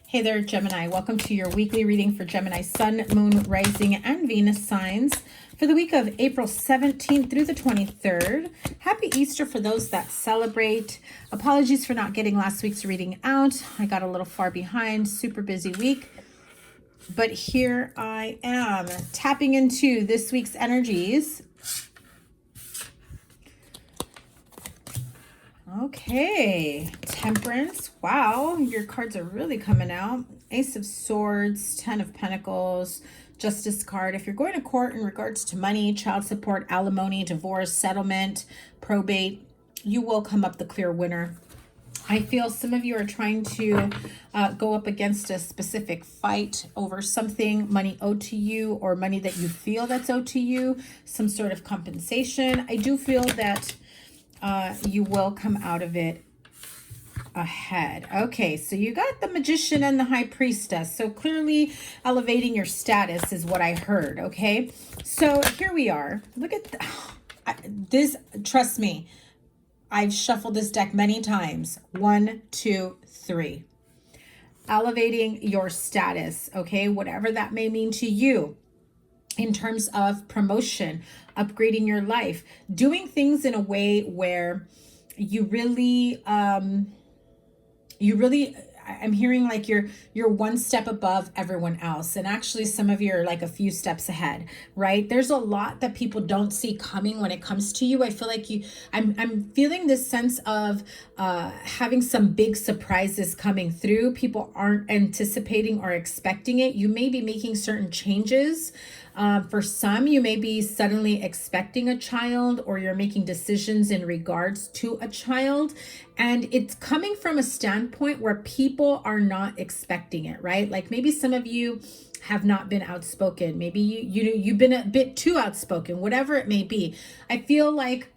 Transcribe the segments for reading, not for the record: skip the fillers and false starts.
Hey there, Gemini. Welcome to your weekly reading for Gemini Sun, Moon, Rising, and Venus signs for the week of April 17th through the 23rd. Happy Easter for those that celebrate. Apologies for not getting last week's reading out. I got a little far behind, super busy week. But here I am, tapping into this week's energies. Okay, Temperance. Wow, your cards are really coming out. Ace of Swords, Ten of Pentacles, Justice card. If you're going to court in regards to money, child support, alimony, divorce, settlement, probate, you will come up the clear winner. I feel some of you are trying to go up against a specific fight over something, money owed to you or money that you feel that's owed to you, some sort of compensation. I do feel that you will come out of it ahead. Okay, so you got the Magician and the High Priestess. So clearly elevating your status is what I heard, okay? So here we are. Look at this. Trust me, I've shuffled this deck many times. 1, 2, 3. Elevating your status, okay? Whatever that may mean to you. In terms of promotion, upgrading your life, doing things in a way where you really, I'm hearing like you're one step above everyone else. And actually some of you are like a few steps ahead, right? There's a lot that people don't see coming when it comes to you. I feel like I'm feeling this sense of having some big surprises coming through. People aren't anticipating or expecting it. You may be making certain changes. For some, you may be suddenly expecting a child, or you're making decisions in regards to a child. And it's coming from a standpoint where people are not expecting it, right? Like maybe some of you have not been outspoken. Maybe you've been a bit too outspoken, whatever it may be. I feel like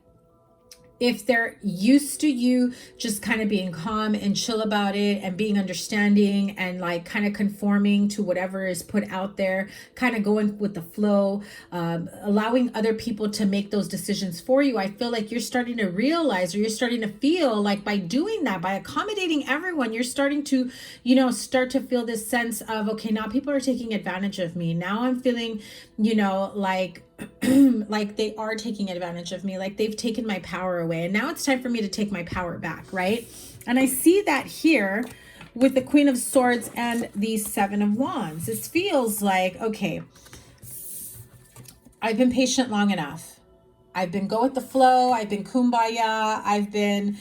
if they're used to you just kind of being calm and chill about it and being understanding and like kind of conforming to whatever is put out there, kind of going with the flow, allowing other people to make those decisions for you, I feel like you're starting to realize, or you're starting to feel like by doing that, by accommodating everyone, you're starting to, start to feel this sense of, okay, now people are taking advantage of me. Now I'm feeling, like like they are taking advantage of me, like they've taken my power away, and now it's time for me to take my power back, right? And I see that here with the Queen of Swords and the Seven of Wands. This feels like, okay, I've been patient long enough. I've been go with the flow. I've been kumbaya. I've been,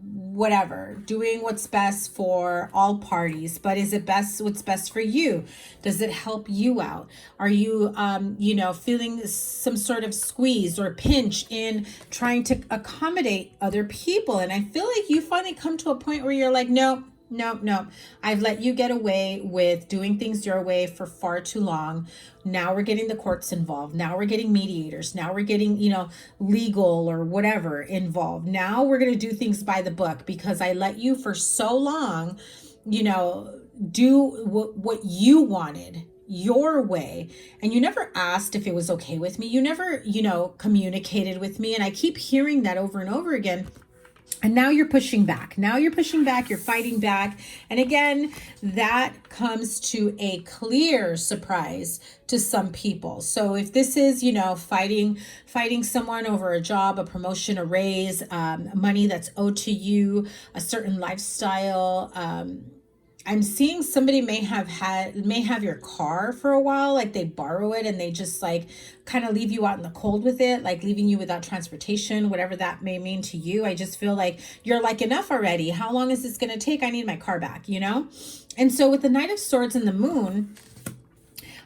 whatever, doing what's best for all parties. But is it what's best for you? Does it help you out? Are you, feeling some sort of squeeze or pinch in trying to accommodate other people? And I feel like you finally come to a point where you're like, no. I've let you get away with doing things your way for far too long. Now we're getting the courts involved. Now we're getting mediators. Now we're getting, legal or whatever involved. Now we're going to do things by the book because I let you for so long, do what you wanted your way. And you never asked if it was okay with me. You never, communicated with me. And I keep hearing that over and over again. And now you're pushing back. You're fighting back. And again, that comes to a clear surprise to some people. So if this is, fighting someone over a job, a promotion, a raise, money that's owed to you, a certain lifestyle, I'm seeing somebody may have your car for a while, like they borrow it and they just like kind of leave you out in the cold with it, like leaving you without transportation, whatever that may mean to you. I just feel like you're like, enough already. How long is this going to take? I need my car back, And so with the Knight of Swords and the Moon,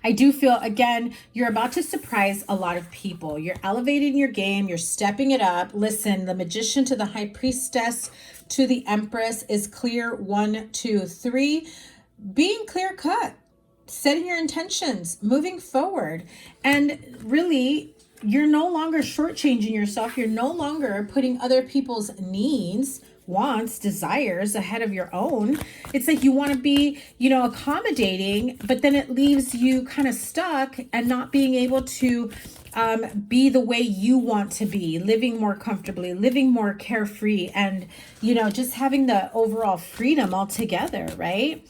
I do feel, again, you're about to surprise a lot of people. You're elevating your game. You're stepping it up. Listen, the Magician to the High Priestess to the Empress is clear. 1, 2, 3. Being clear cut. Setting your intentions. Moving forward. And really, you're no longer shortchanging yourself. You're no longer putting other people's needs, wants, desires ahead of your own. It's like you want to be, accommodating, but then it leaves you kind of stuck and not being able to be the way you want to be, living more comfortably, living more carefree, and, just having the overall freedom altogether, right?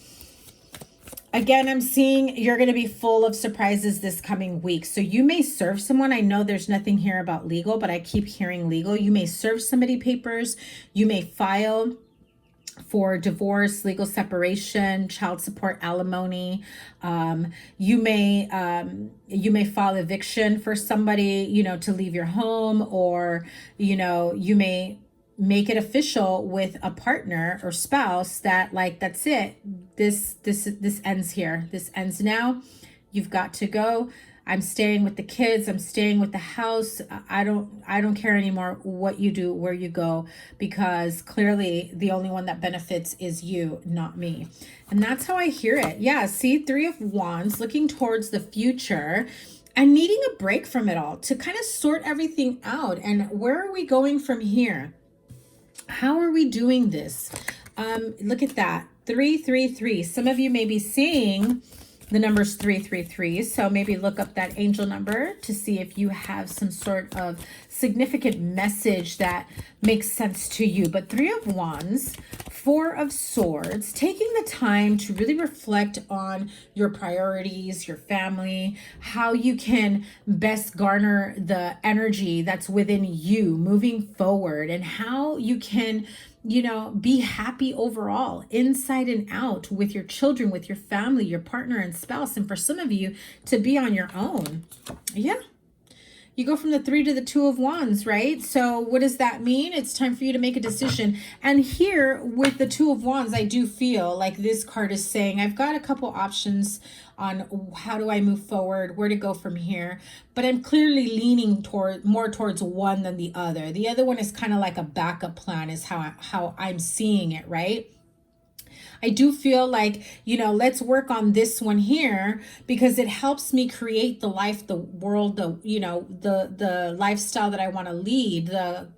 Again, I'm seeing you're going to be full of surprises this coming week. So you may serve someone. I know there's nothing here about legal, but I keep hearing legal. You may serve somebody papers. You may file for divorce, legal separation, child support, alimony. You may file eviction for somebody, you know, to leave your home, or, you know, you may make it official with a partner or spouse that, like, that's it. This ends here. This ends now. You've got to go. I'm staying with the kids. I'm staying with the house. I don't care anymore what you do, where you go, because clearly the only one that benefits is you, not me. And that's how I hear it. Yeah, see, 3 of Wands, looking towards the future and needing a break from it all to kind of sort everything out. And where are we going from here? How are we doing this? Look at that. 333. Some of you may be seeing the number's 333. So maybe look up that angel number to see if you have some sort of significant message that makes sense to you. But 3 of Wands, 4 of Swords, taking the time to really reflect on your priorities, your family, how you can best garner the energy that's within you moving forward, and how you can, you know, be happy overall, inside and out, with your children, with your family, your partner and spouse. And for some of you to be on your own. Yeah. You go from the 3 to the 2 of Wands, right? So what does that mean? It's time for you to make a decision. And here with the 2 of Wands, I do feel like this card is saying, I've got a couple options on how do I move forward, where to go from here. But I'm clearly leaning more towards one than the other. The other one is kind of like a backup plan, is how I'm seeing it, right? I do feel like, you know, let's work on this one here because it helps me create the life, the world, the, you know, the lifestyle that I want to lead, the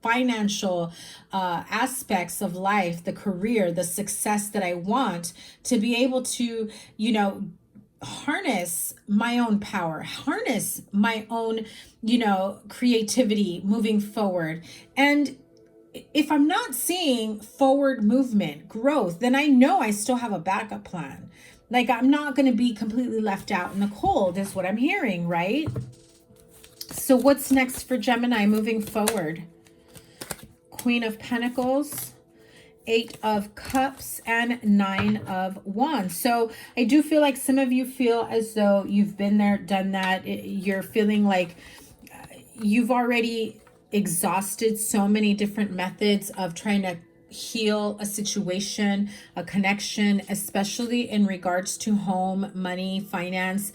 financial aspects of life, the career, the success that I want to be able to, you know, harness my own power, harness my own, you know, creativity moving forward. And if I'm not seeing forward movement, growth, then I know I still have a backup plan. Like, I'm not going to be completely left out in the cold is what I'm hearing, right? So what's next for Gemini moving forward? Queen of Pentacles, 8 of Cups, and 9 of Wands. So I do feel like some of you feel as though you've been there, done that. You're feeling like you've already exhausted so many different methods of trying to heal a situation, a connection, especially in regards to home, money, finance,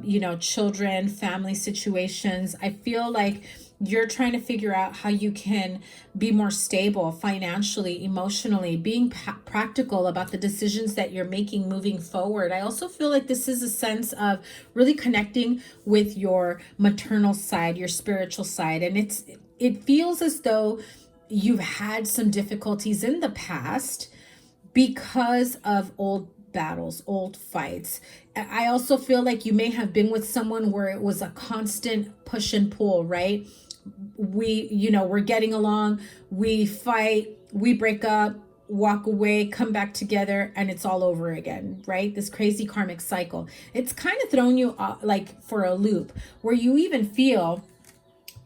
you know, children, family situations. I feel like you're trying to figure out how you can be more stable financially, emotionally, being practical about the decisions that you're making moving forward. I also feel like this is a sense of really connecting with your maternal side, your spiritual side. And it feels as though you've had some difficulties in the past because of old battles, old fights. I also feel like you may have been with someone where it was a constant push and pull, right? We're getting along, we fight, we break up, walk away, come back together, and it's all over again, right? This crazy karmic cycle. It's kind of thrown you like for a loop where you even feel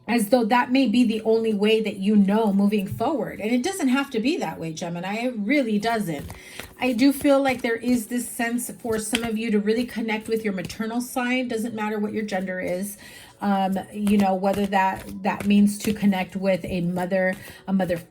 as though that may be the only way that you know moving forward. And it doesn't have to be that way, Gemini. It really doesn't. I do feel like there is this sense for some of you to really connect with your maternal side. Doesn't matter what your gender is. You know, whether that means to connect with a mother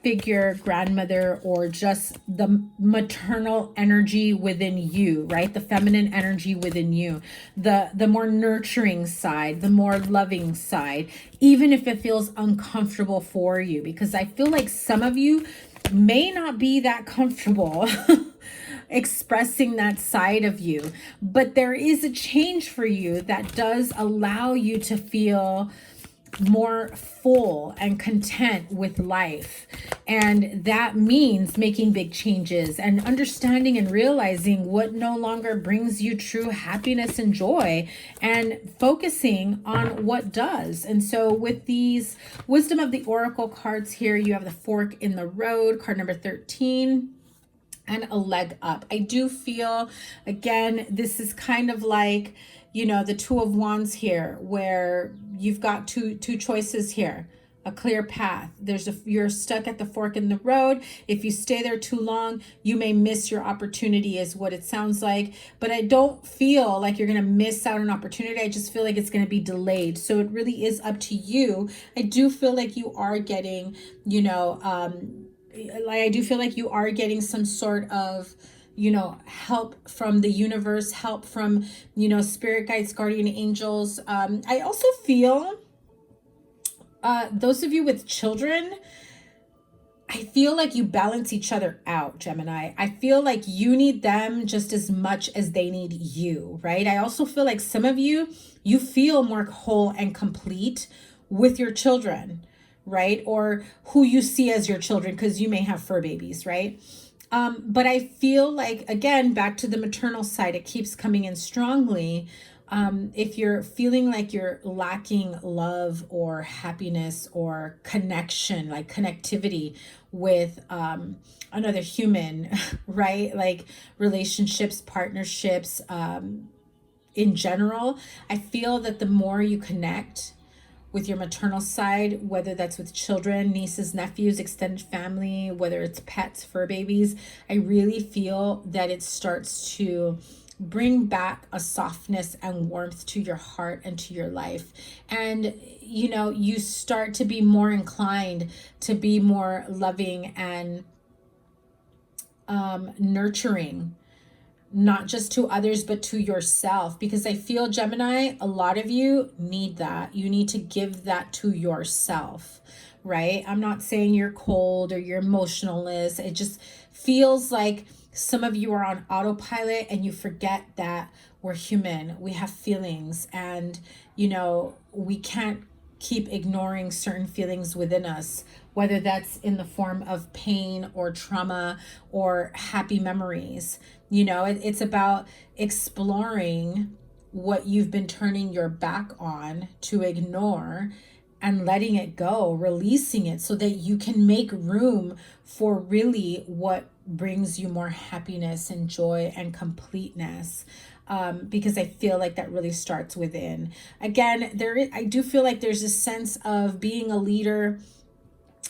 figure, grandmother, or just the maternal energy within you, right? The feminine energy within you, the more nurturing side, the more loving side, even if it feels uncomfortable for you, because I feel like some of you may not be that comfortable expressing that side of you, but there is a change for you that does allow you to feel more full and content with life. And that means making big changes and understanding and realizing what no longer brings you true happiness and joy, and focusing on what does. And so with these Wisdom of the Oracle cards here, you have the fork in the road, card number 13. and a leg up. I do feel, again, this is kind of like, you know, the Two of Wands here, where you've got two choices here, a clear path. You're stuck at the fork in the road. If you stay there too long, you may miss your opportunity, is what it sounds like. But I don't feel like you're going to miss out on opportunity. I just feel like it's going to be delayed. So it really is up to you. I do feel like you are getting, you know, I do feel like you are getting some sort of, you know, help from the universe, help from, you know, spirit guides, guardian angels. I also feel, those of you with children, I feel like you balance each other out, Gemini. I feel like you need them just as much as they need you, right? I also feel like some of you, you feel more whole and complete with your children, right? Or who you see as your children, because you may have fur babies, right? But I feel like, again, back to the maternal side, it keeps coming in strongly. If you're feeling like you're lacking love or happiness or connection, like connectivity with another human, right? Like relationships, partnerships, in general, I feel that the more you connect with your maternal side, whether that's with children, nieces, nephews, extended family, whether it's pets, fur babies, I really feel that it starts to bring back a softness and warmth to your heart and to your life. And, you know, you start to be more inclined to be more loving and nurturing, not just to others, but to yourself. Because I feel, Gemini, a lot of you need that. You need to give that to yourself, right? I'm not saying you're cold or you're emotionless. It just feels like some of you are on autopilot and you forget that we're human. We have feelings, and, you know, we can't keep ignoring certain feelings within us, whether that's in the form of pain or trauma or happy memories. You know, it's about exploring what you've been turning your back on to ignore and letting it go, releasing it so that you can make room for really what brings you more happiness and joy and completeness. Because I feel like that really starts within. Again, I do feel like there's a sense of being a leader,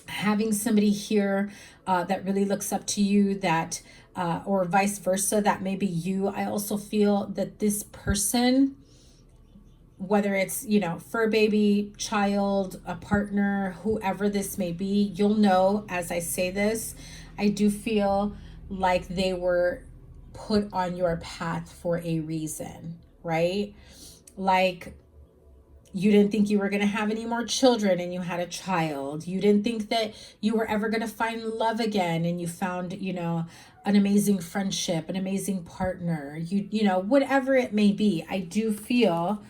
having somebody here that really looks up to you, that or vice versa, that may be you. I also feel that this person, whether it's, you know, fur baby, child, a partner, whoever this may be, you'll know as I say this, I do feel like they were put on your path for a reason, right? Like, you didn't think you were going to have any more children and you had a child. You didn't think that you were ever going to find love again and you found, you know, an amazing friendship, an amazing partner, you know, whatever it may be. I do feel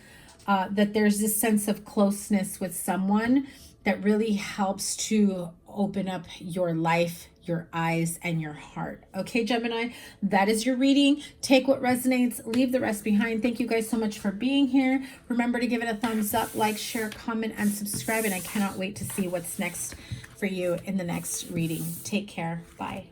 that there's this sense of closeness with someone that really helps to open up your life, your eyes, and your heart. Okay, Gemini, that is your reading. Take what resonates, leave the rest behind. Thank you guys so much for being here. Remember to give it a thumbs up, like, share, comment, and subscribe. And I cannot wait to see what's next for you in the next reading. Take care. Bye.